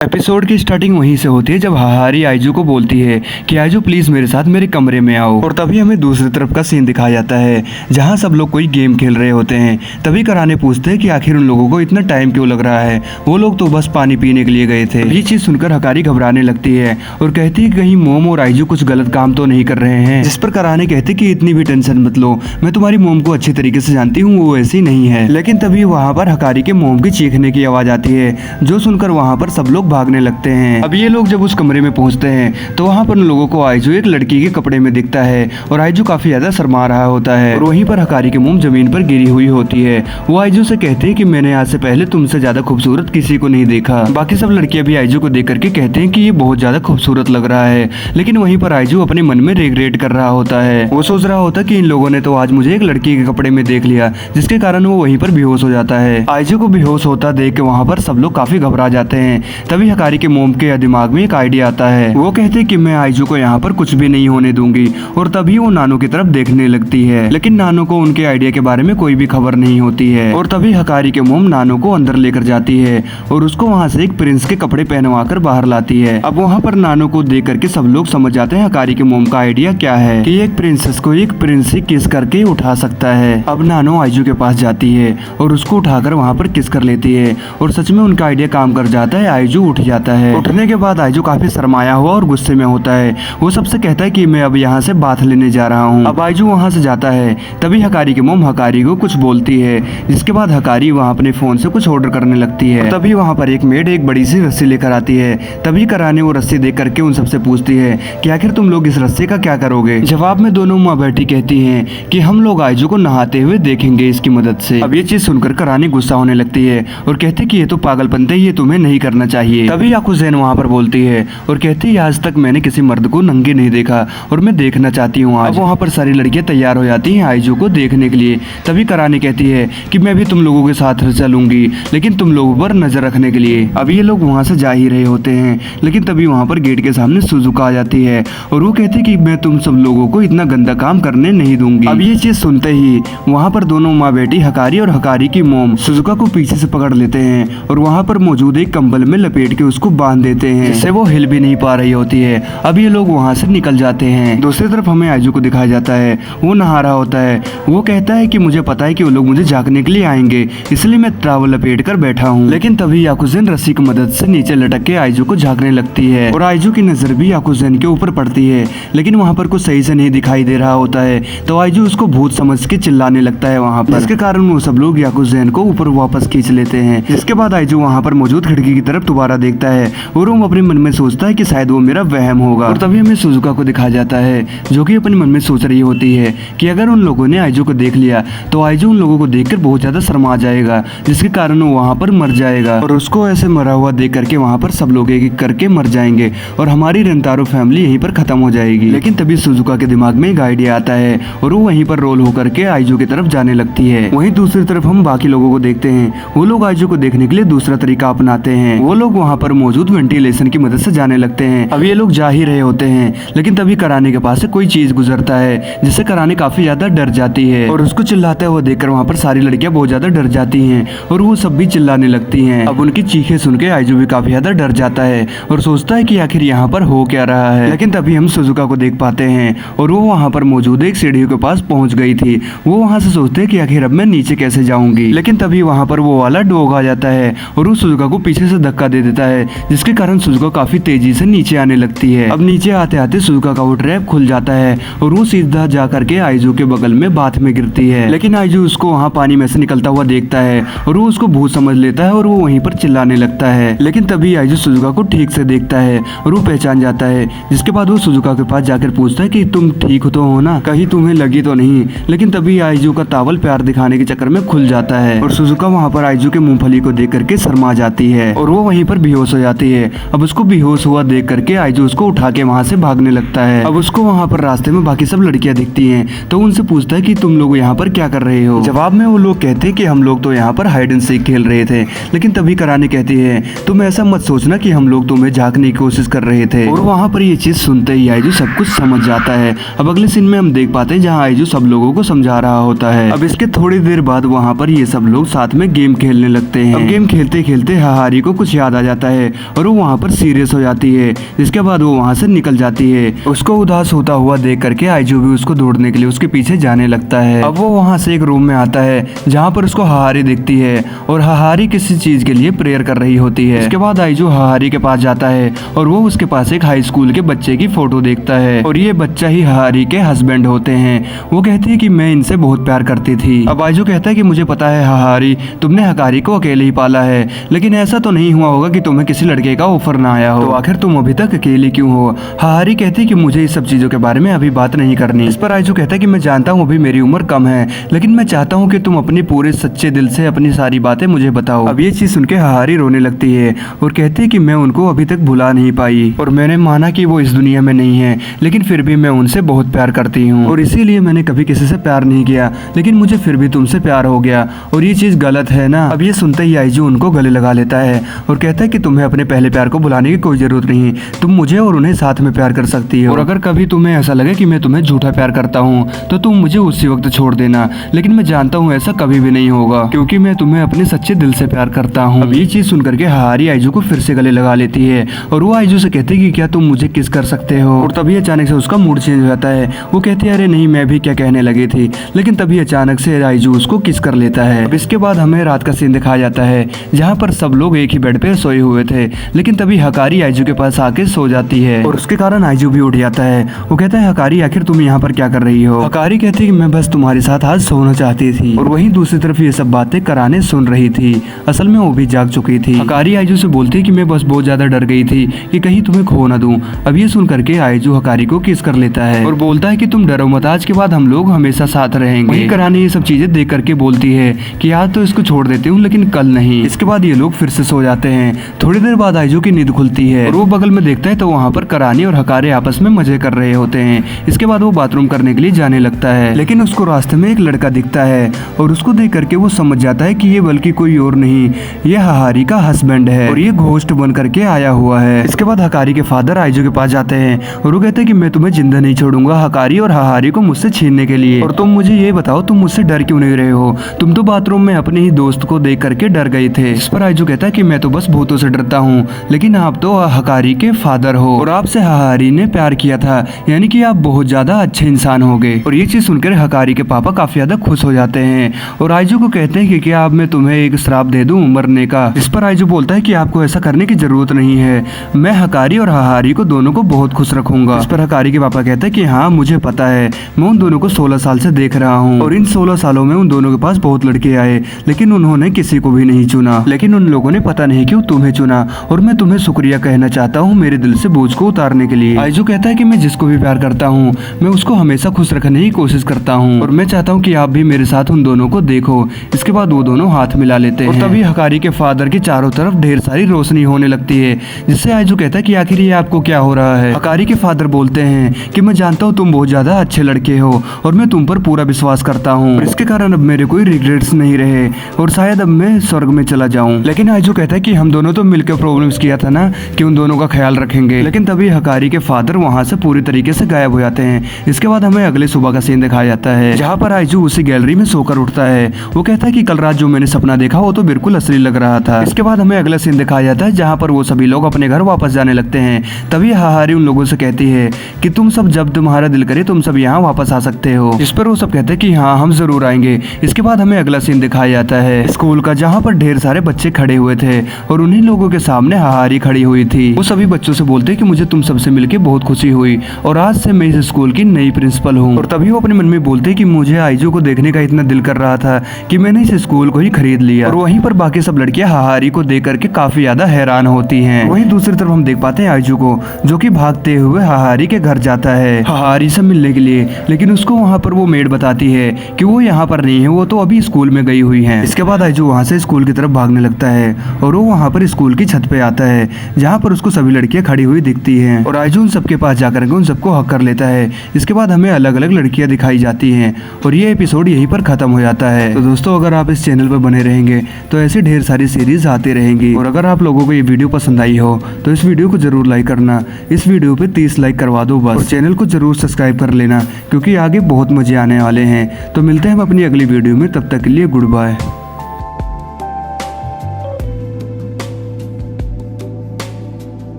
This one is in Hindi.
एपिसोड की स्टार्टिंग वहीं से होती है जब हाहारी आइजू को बोलती है कि आइजू प्लीज मेरे साथ मेरे कमरे में आओ। और तभी हमें दूसरी तरफ का सीन दिखाया जाता है जहां सब लोग कोई गेम खेल रहे होते हैं। तभी कराने पूछते हैं कि आखिर उन लोगों को इतना टाइम क्यों लग रहा है, वो लोग तो बस पानी पीने के लिए गए थे। ये चीज सुनकर हकारी घबराने लगती है और कहती है कहीं मोम और आइजू कुछ गलत काम तो नहीं कर रहे हैं। जिस पर कराने कहते कि इतनी भी टेंशन मत लो, मैं तुम्हारी मोम को अच्छी तरीके से जानती हूँ, वो ऐसी नहीं है। लेकिन तभी वहाँ पर हकारी के मोम की चीखने की आवाज आती है जो सुनकर वहाँ पर सब लोग भागने लगते हैं। अब ये लोग जब उस कमरे में पहुंचते हैं तो वहाँ पर उन लोगों को आइजू एक लड़की के कपड़े में दिखता है और आइजू काफी ज्यादा शर्मा रहा होता है और वहीं पर हकारी की मोम जमीन पर गिरी हुई होती है। वो आइजू से कहते हैं कि मैंने आज से पहले तुमसे ज्यादा खूबसूरत किसी को नहीं देखा। बाकी सब लड़कियां भी आइजू को देख करके कहते हैं कि ये बहुत ज्यादा खूबसूरत लग रहा है। लेकिन वहीं पर आइजू अपने मन में रिग्रेट कर रहा होता है। वो सोच रहा होता कि इन लोगों ने तो आज मुझे एक लड़की के कपड़े में देख लिया, जिसके कारण वो वहीं पर बेहोश हो जाता है। आइजू को बेहोश होता देख के वहाँ पर सब लोग काफी घबरा जाते हैं। तभी हकारी के मोम के दिमाग में एक आइडिया आता है। वो कहते कि मैं आइजू को यहाँ पर कुछ भी नहीं होने दूंगी और तभी वो नानो की तरफ देखने लगती है। लेकिन नानो को उनके आइडिया के बारे में कोई भी खबर नहीं होती है। और तभी हकारी के मोम नानो को अंदर लेकर जाती है और उसको वहाँ से एक प्रिंस के कपड़े पहनवा कर बाहर लाती है। अब वहाँ पर नानो को देख करके सब लोग समझ जाते हैं हकारी के मोम का आइडिया क्या है कि एक प्रिंसेस को एक प्रिंस ही किस करके उठा सकता है। अब नानो आइजू के पास जाती है और उसको उठाकर वहाँ पर किस कर लेती है और सच में उनका आइडिया काम कर जाता है। आइजू उठ जाता है। उठने के बाद आइजू काफी शर्माया हुआ और गुस्से में होता है। वो सबसे कहता है कि मैं अब यहाँ से बाथ लेने जा रहा हूँ। अब आइजू वहाँ से जाता है। तभी हकारी की मोम हकारी को कुछ बोलती है, जिसके बाद हकारी वहाँ अपने फोन से कुछ ऑर्डर करने लगती है। तभी वहाँ पर एक मेड एक बड़ी सी रस्सी लेकर आती है। तभी कराने वो रस्सी देख करके उन सबसे पूछती है कि आखिर तुम लोग इस रस्सी का क्या करोगे। जवाब में दोनों माँ बेटी कहती है कि हम लोग आइजू को नहाते हुए देखेंगे इसकी मदद से। अब ये चीज सुनकर कराने गुस्सा होने लगती है और कहती कि ये तो पागलपंते, ये तुम्हें नहीं करना चाहिए। तभी याकुज़ेन वहाँ पर बोलती है और कहती है आज तक मैंने किसी मर्द को नंगे नहीं देखा और मैं देखना चाहती हूँ आज। वहाँ पर सारी लड़कियां तैयार हो जाती हैं आइजू को देखने के लिए। तभी कराने कहती है कि मैं भी तुम लोगों के साथ चलूंगी, लेकिन तुम लोगों पर नजर रखने के लिए। अब ये लोग वहाँ से जा ही रहे होते हैं, लेकिन तभी वहाँ पर गेट के सामने सुजुका आ जाती है और वो कहती कि मैं तुम सब लोगों को इतना गंदा काम करने नहीं दूंगी। अब ये चीज सुनते ही वहाँ पर दोनों माँ बेटी हकारी और हकारी की मोम सुजुका को पीछे से पकड़ लेते हैं और वहाँ पर मौजूद एक कंबल में लपेट के उसको बांध देते हैं, जिससे वो हिल भी नहीं पा रही होती है। अब ये लोग वहाँ से निकल जाते हैं। दूसरी तरफ हमें आइजू को दिखाया जाता है। वो नहा रहा होता है। वो कहता है कि मुझे पता है कि वो लोग मुझे झांकने के लिए आएंगे, इसलिए मैं टॉवल लपेट कर बैठा हूँ। लेकिन तभी याकुज़ेन रस्सी की मदद से नीचे लटक के आइजू को झांकने लगती है और आइजू की नजर भी याकुज़ेन के ऊपर पड़ती है, लेकिन वहाँ पर कुछ सही से नहीं दिखाई दे रहा होता है। तो आइजू उसको भूत समझ के चिल्लाने लगता है वहाँ पर, जिसके कारण वो सब लोग याकुज़ेन को ऊपर वापस खींच लेते हैं। जिसके बाद आइजू वहाँ पर मौजूद खिड़की की तरफ दोबारा देखता है और वो अपने मन में सोचता है कि शायद वो मेरा वहम होगा। और तभी हमें सुजुका को दिखाया जाता है जो कि अपने मन में सोच रही होती है कि अगर उन लोगों ने आइजू को देख लिया तो आइजू उन लोगों को देखकर बहुत ज्यादा शर्मा जाएगा, जिसके कारण वो वहाँ पर मर जाएगा और उसको ऐसे मरा हुआ देख करके वहाँ पर सब लोग एक एक करके मर जाएंगे और हमारी रेंतारो फैमिली यहीं पर खत्म हो जाएगी। लेकिन तभी सुजुका के दिमाग में एक आइडिया आता है और वो वहीं पर रोल होकर के आइजू की तरफ जाने लगती है। वहीं दूसरी तरफ हम बाकी लोगों को देखते हैं। वो लोग आइजू को देखने के लिए दूसरा तरीका अपनाते हैं। वो लोग वहाँ पर मौजूद वेंटिलेशन की मदद से जाने लगते हैं। अब ये लोग जा ही रहे होते हैं, लेकिन तभी कराने के पास से कोई चीज गुजरता है जिससे कराने काफी ज्यादा डर जाती है और उसको चिल्लाते हुए देखकर वहाँ पर सारी लड़कियां बहुत ज्यादा डर जाती हैं और वो सब भी चिल्लाने लगती हैं। अब उनकी चीखें सुन के आइजू भी काफी ज्यादा डर जाता है और सोचता है कि आखिर यहाँ पर हो क्या रहा है। लेकिन तभी हम सुजुका को देख पाते हैं और वो वहाँ पर मौजूद एक सीढ़ी के पास पहुंच गई थी। वो वहाँ से सोचते हैं कि आखिर अब मैं नीचे कैसे जाऊंगी। लेकिन तभी वहाँ पर वो वाला डॉग आ जाता है और वो सुजुका को पीछे से धक्का दे देता है, जिसके कारण सुजुका काफी तेजी से नीचे आने लगती है। अब नीचे आते आते सुजुका का वो ट्रैप खुल जाता है और वो सीधा जा करके आइजू के बगल में बाथ में गिरती है। लेकिन आइजू उसको वहाँ पानी में से निकलता हुआ देखता है और वो उसको भूत समझ लेता है और वो वहीं पर चिल्लाने लगता है। लेकिन तभी आइजू सुजुका को ठीक से देखता है और वो पहचान जाता है, जिसके बाद वो सुजुका के पास जाकर पूछता है कि तुम ठीक तो हो ना, कहीं तुम्हें लगी तो नहीं। लेकिन तभी आइजू का टॉवल प्यार दिखाने के चक्कर में खुल जाता है और सुजुका वहाँ पर आइजू के मूंगफली को देख करके शर्मा जाती है और वो वहीं पर बेहोश हो जाती है। अब उसको बेहोश हुआ देख करके आइजू उसको उठा के वहाँ से भागने लगता है। अब उसको वहाँ पर रास्ते में बाकी सब लड़कियां दिखती हैं तो उनसे पूछता है कि तुम लोग यहाँ पर क्या कर रहे हो। जवाब में वो लोग कहते हैं कि हम लोग तो यहाँ पर हाइड एंड सीक खेल रहे थे। लेकिन तभी कराने कहती है तुम ऐसा मत सोचना कि हम लोग तुम्हें झांकने की कोशिश कर रहे थे। और वहाँ पर ये चीज सुनते ही आइजू सब कुछ समझ जाता है। अब अगले सीन में हम देख पाते हैं जहाँ आइजू सब लोगों को समझा रहा होता है। अब इसके थोड़ी देर बाद वहाँ पर ये सब लोग साथ में गेम खेलने लगते हैं। अब गेम खेलते खेलते हाहारी को कुछ याद आ जाता है और वो वहाँ पर सीरियस हो जाती है। इसके बाद वो वहाँ से निकल जाती है। उसको उदास होता हुआ देख करके आइजू भी उसको ढूंढने के लिए उसके पीछे जाने लगता है। अब वो वहाँ से एक रूम में आता है जहाँ पर उसको हाहारी दिखती है और हाहारी किसी चीज के लिए प्रेयर कर रही होती है। इसके बाद आइजू हाहारी के पास जाता है और वो उसके पास एक हाई स्कूल के बच्चे की फोटो देखता है और ये बच्चा ही हाहारी के हस्बैंड होते हैं। वो कहती है कि मैं इनसे बहुत प्यार करती थी। अब आइजू कहता है कि मुझे पता है हाहारी, तुमने हकारी को अकेले ही पाला है, लेकिन ऐसा तो नहीं हुआ होगा कि तुम्हें किसी लड़के का ऑफर ना आया हो, तो आखिर तुम अभी तक अकेले क्यों हो। हाहारी कहती है कि मुझे इस सब चीजों के बारे में अभी बात नहीं करनी। इस पर आइजू कहता है कि मैं जानता हूँ अभी मेरी उम्र कम है, लेकिन मैं चाहता हूँ कि तुम अपनी पूरे सच्चे दिल से अपनी सारी बातें मुझे बताओ। अब ये चीज सुन के हाहारी रोने लगती है और कहती है कि मैं उनको अभी तक भुला नहीं पाई और मैंने माना कि वो इस दुनिया में नहीं है, लेकिन फिर भी मैं उनसे बहुत प्यार करती हूँ और इसीलिए मैंने कभी किसी से प्यार नहीं किया, लेकिन मुझे फिर भी तुमसे प्यार हो गया और ये चीज गलत है ना। अब ये सुनते ही आइजू उनको गले लगा लेता है और कहता है कि तुम्हें अपने पहले प्यार को भुलाने की कोई जरूरत नहीं, तुम मुझे और उन्हें साथ में प्यार कर सकती हो और अगर कभी तुम्हें ऐसा लगे कि मैं तुम्हें झूठा प्यार करता हूँ तो तुम मुझे उसी वक्त छोड़ देना, लेकिन मैं जानता हूँ ऐसा कभी भी नहीं होगा क्योंकि मैं तुम्हें अपने सच्चे दिल से प्यार करता हूँ। अब ये चीज सुन करके हाहारी आइजू को फिर से गले लगा लेती है और वो आइजू से कहती है कि क्या तुम मुझे किस कर सकते हो, और तभी अचानक से उसका मूड चेंज हो जाता है। वो कहती है अरे नहीं, मैं भी क्या कहने लगी थी, लेकिन तभी अचानक से आइजू उसको किस कर लेता है। अब इसके बाद हमें रात का सीन दिखाया जाता है जहाँ पर सब लोग एक ही बेड पे सोए हुए थे, लेकिन तभी हकारी आइजू के पास आके सो जाती है और उसके कारण आइजू भी उठ जाता है। वो कहता है हकारी आखिर तुम यहाँ पर क्या कर रही हो। हकारी कहती है कि मैं बस तुम्हारे साथ आज सोना चाहती थी, और वहीं दूसरी तरफ ये सब बातें कराने सुन रही थी। असल में वो भी जाग चुकी थी। हकारी आइजू से बोलती है कि मैं बस बहुत ज्यादा डर गई थी कि कहीं तुम्हें खो ना दूं। अब ये सुन करके आइजू हकारी को किस कर लेता है और बोलता है कि तुम डरो मत, आज के बाद हम लोग हमेशा साथ रहेंगे। वहीं कराने ये सब चीजें देख करके बोलती है कि आज तो इसको छोड़ देती हूँ लेकिन कल नहीं। इसके बाद ये लोग फिर से सो जाते हैं। थोड़ी देर बाद आइजू की नींद खुलती है और वो बगल में देखता है तो वहाँ पर करानी और हकारी आपस में मजे कर रहे होते हैं। इसके बाद वो बाथरूम करने के लिए जाने लगता है, लेकिन उसको रास्ते में एक लड़का दिखता है और उसको देख करके वो समझ जाता है कि ये बल्कि कोई और नहीं, ये हकारी का हस्बैंड है और ये घोस्ट बन करके आया हुआ है। इसके बाद हकारी के फादर आइजू के पास जाते हैं और वो कहते हैं कि मैं तुम्हें जिंदा नहीं छोड़ूंगा हकारी और हकारी को मुझसे छीनने के लिए, और तुम मुझे ये बताओ तुम मुझसे डर क्यों नहीं रहे हो, तुम तो बाथरूम में अपने ही दोस्त को देख करके डर गए थे। इस पर आइजू कहता है कि मैं तो बस भूतों से डरता हूँ, लेकिन आप तो हकारी के फादर हो और आपसे हकारी ने प्यार किया था, यानी कि आप बहुत ज्यादा अच्छे इंसान हो गए। और ये चीज सुनकर हकारी के पापा काफी ज्यादा खुश हो जाते हैं और आइजू को कहते हैं कि क्या अब मैं तुम्हें एक श्राप दे दूं मरने का। इस पर आइजू बोलता है कि आपको ऐसा करने की जरूरत नहीं है, मैं हकारी और हकारी को दोनों को बहुत खुश रखूंगा। इस पर हकारी के पापा कहते हैं कि हाँ मुझे पता है, मैं उन दोनों को 16 साल से देख रहा हूँ और इन 16 सालों में उन दोनों के पास बहुत लड़के आए, लेकिन उन्होंने किसी को भी नहीं चुना, लेकिन उन लोगों ने पता नहीं क्यों तुम्हें चुना और मैं तुम्हें शुक्रिया कहना चाहता हूँ मेरे दिल से बोझ को उतारने के लिए। आइजू कहता है कि मैं जिसको भी प्यार करता हूँ मैं उसको हमेशा खुश रखने की कोशिश करता हूँ और मैं चाहता हूँ कि आप भी मेरे साथ उन दोनों को देखो। इसके बाद वो दोनों हाथ मिला लेते हैं और तभी हकारी के फादर की चारों तरफ ढेर सारी रोशनी होने लगती है, जिससे आइजू कहता है कि आखिर ये आपको क्या हो रहा है। हकारी के फादर बोलते हैं कि मैं जानता हूँ तुम बहुत ज्यादा अच्छे लड़के हो और मैं तुम पर पूरा विश्वास करता हूँ और इसके कारण अब मेरे कोई रिग्रेट्स नहीं रहे और शायद अब मैं स्वर्ग में चला जाऊँ। लेकिन आइजू कहता है कि हम दोनों तो मिलकर प्रॉब्लम्स किया था ना कि उन दोनों का ख्याल रखेंगे, लेकिन तभी हकारी के फादर वहाँ से पूरी तरीके से गायब हो जाते हैं। इसके बाद हमें अगले सुबह का सीन दिखाया जाता है जहाँ पर आइजू उसी गैलरी में सोकर उठता है। वो कहता है कि कल रात जो मैंने सपना देखा वो तो बिल्कुल असली लग रहा था। इसके बाद हमें अगला सीन दिखाया जाता है जहाँ पर वो सभी लोग अपने घर वापस जाने लगते हैं। तभी हकारी उन लोगों से कहती है कि तुम सब जब तुम्हारा दिल करे तुम सब यहाँ वापस आ सकते हो। इस पर वो सब कहते हैं कि हाँ हम जरूर आएंगे। इसके बाद हमें अगला सीन दिखाया जाता है स्कूल का, जहाँ पर ढेर सारे बच्चे खड़े हुए थे और उन्हीं लोगों के सामने हकारी खड़ी हुई थी। वो सभी बच्चों से बोलते कि मुझे तुम सबसे मिलकर बहुत खुशी हुई और आज से मैं इस स्कूल की नई प्रिंसिपल हूँ। और तभी वो अपने मन में बोलते कि मुझे आइजू को देखने का इतना दिल कर रहा था कि मैंने इस स्कूल को ही खरीद लिया। और वहीं पर बाकी सब लड़कियां हकारी को देख करके काफी ज्यादा हैरान होती हैं। वहीं दूसरी तरफ हम देख पाते हैं आइजू को जो कि भागते हुए हकारी के घर जाता है हकारी से मिलने के लिए, लेकिन उसको वहाँ पर वो मेड बताती है कि वो यहाँ पर नहीं है, वो तो अभी स्कूल में गई हुई है। इसके बाद आइजू वहाँ से स्कूल की तरफ भागने लगता है और वो वहाँ पर स्कूल की छत पे आता है जहाँ पर उसको सभी लड़कियां खड़ी हुई दिखती हैं और आइजू उन सबके पास जाकर उन सबको हक कर लेता है। इसके बाद हमें अलग अलग लड़कियां दिखाई जाती हैं और ये एपिसोड यहीं पर खत्म हो जाता है। तो दोस्तों अगर आप इस चैनल पर बने रहेंगे तो ऐसे ढेर सारी सीरीज आती रहेंगी और अगर आप लोगों को ये वीडियो पसंद आई हो तो इस वीडियो को जरूर लाइक करना। इस वीडियो पे 30 लाइक करवा दो बस, और चैनल को जरूर सब्सक्राइब कर लेना क्योंकि आगे बहुत मजे आने वाले हैं। तो मिलते हैं हम अपनी अगली वीडियो में, तब तक के लिए गुड बाय।